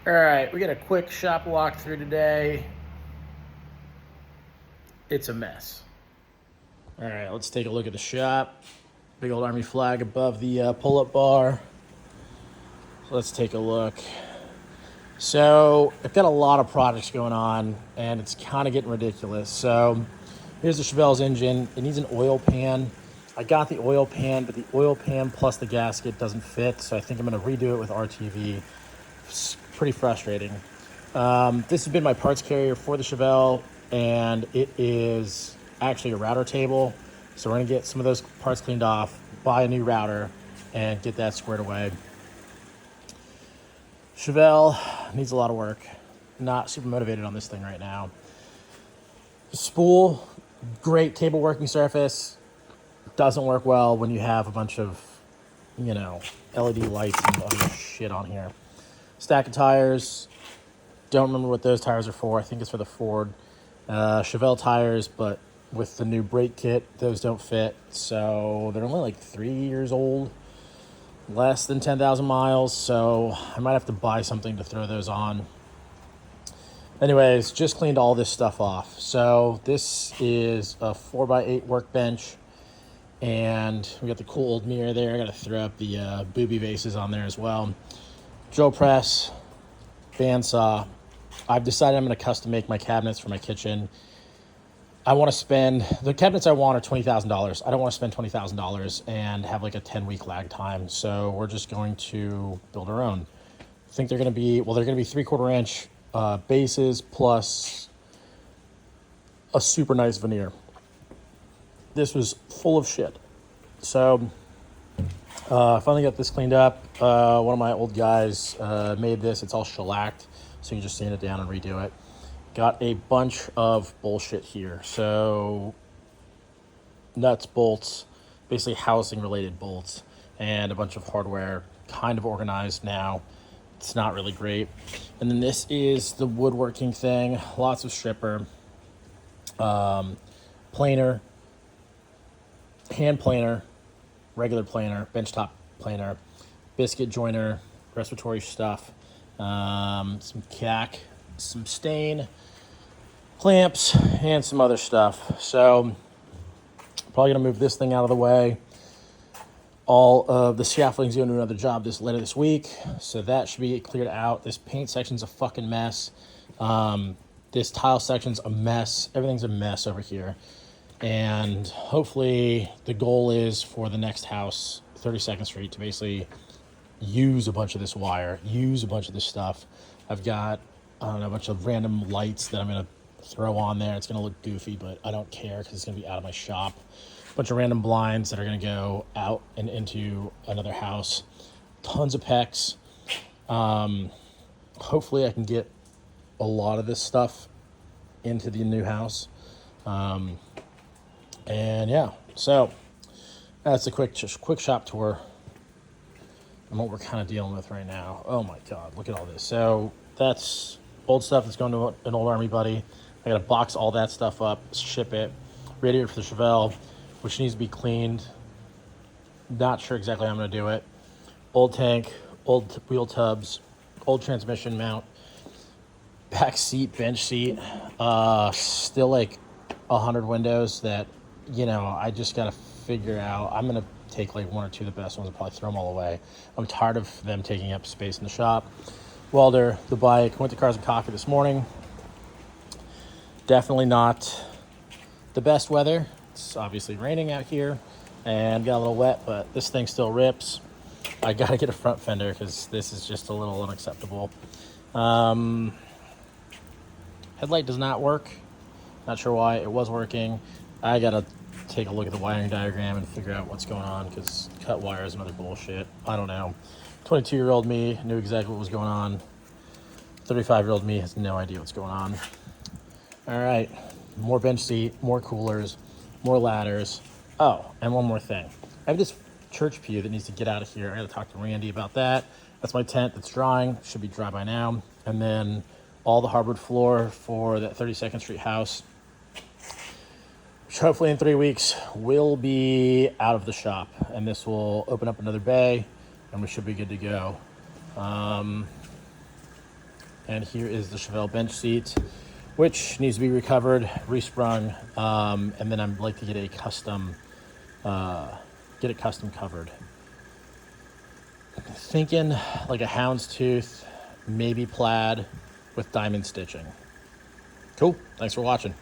All right, we got a quick shop walkthrough today. It's a mess. All right, let's take a look at the shop. Big old Army flag above the pull-up bar. Let's take a look. So I've got a lot of projects going on, and it's kind of getting ridiculous. So here's the Chevelle's engine. It needs an oil pan. I got the oil pan, but the oil pan plus the gasket doesn't fit, so I think I'm going to redo it with RTV. It's pretty frustrating. This has been my parts carrier for the Chevelle, and it is actually a router table. So we're going to get some of those parts cleaned off, buy a new router, and get that squared away. Chevelle needs a lot of work. Not super motivated on this thing right now. Spool, great cable working surface. Doesn't work well when you have a bunch of, LED lights and other shit on here. Stack of tires. Don't remember what those tires are for. I think it's for the Ford. Chevelle tires, but with the new brake kit, those don't fit. So they're only like 3 years old. Less than 10,000 miles, so I might have to buy something to throw those on. Anyways, just cleaned all this stuff off. So this is a 4x8 workbench, and we got the cool old mirror there. I got to throw up the booby vases on there as well. Drill press, bandsaw. I've decided I'm going to custom make my cabinets for my kitchen. I want to spend, the cabinets I want are $20,000. I don't want to spend $20,000 and have like a 10-week lag time. So we're just going to build our own. I think they're going to be, they're going to be 3/4 inch bases plus a super nice veneer. This was full of shit. So I finally got this cleaned up. One of my old guys made this. It's all shellacked, so you can just sand it down and redo it. Got a bunch of bullshit here. So nuts, bolts, basically housing related bolts, and a bunch of hardware kind of organized now. It's not really great. And then this is the woodworking thing. Lots of stripper, planer, hand planer, regular planer, benchtop planer, biscuit joiner, respiratory stuff, some cack, some stain, clamps, and some other stuff. So probably gonna move this thing out of the way. All of the scaffolding's going to another job later this week, so that should be cleared out. This paint section's a fucking mess. This tile section's a mess. Everything's a mess over here. And hopefully the goal is for the next house, 32nd Street, to basically use a bunch of this wire, use a bunch of this stuff. I've got, a bunch of random lights that I'm going to throw on there. It's going to look goofy, but I don't care because it's going to be out of my shop. A bunch of random blinds that are going to go out and into another house. Tons of PEX. Hopefully I can get a lot of this stuff into the new house. And yeah, so that's a quick shop tour and what we're kind of dealing with right now. Oh my God, look at all this. So that's old stuff that's going to an old Army buddy. I got to box all that stuff up, ship it. Radiator for the Chevelle, which needs to be cleaned. Not sure exactly how I'm going to do it. Old tank, old wheel tubs, old transmission mount, back seat, bench seat. Still like 100 windows that, I just got to figure out. I'm going to take like one or two of the best ones and probably throw them all away. I'm tired of them taking up space in the shop. Welder, the bike, went to Cars and Coffee this morning. Definitely not the best weather. It's obviously raining out here and got a little wet, but this thing still rips. I got to get a front fender because this is just a little unacceptable. Headlight does not work. Not sure why. It was working. I got to take a look at the wiring diagram and figure out what's going on because cut wires and other bullshit. I don't know. 22-year-old me knew exactly what was going on. 35-year-old me has no idea what's going on. All right. More bench seat, more coolers, more ladders. Oh, and one more thing. I have this church pew that needs to get out of here. I got to talk to Randy about that. That's my tent that's drying. Should be dry by now. And then all the hardwood floor for that 32nd Street house, which hopefully in 3 weeks will be out of the shop. And this will open up another bay, and we should be good to go. And here is the Chevelle bench seat, which needs to be recovered, resprung, and then I'd like to get a custom, get it custom covered. Thinking like a houndstooth, maybe plaid with diamond stitching. Cool. Thanks for watching.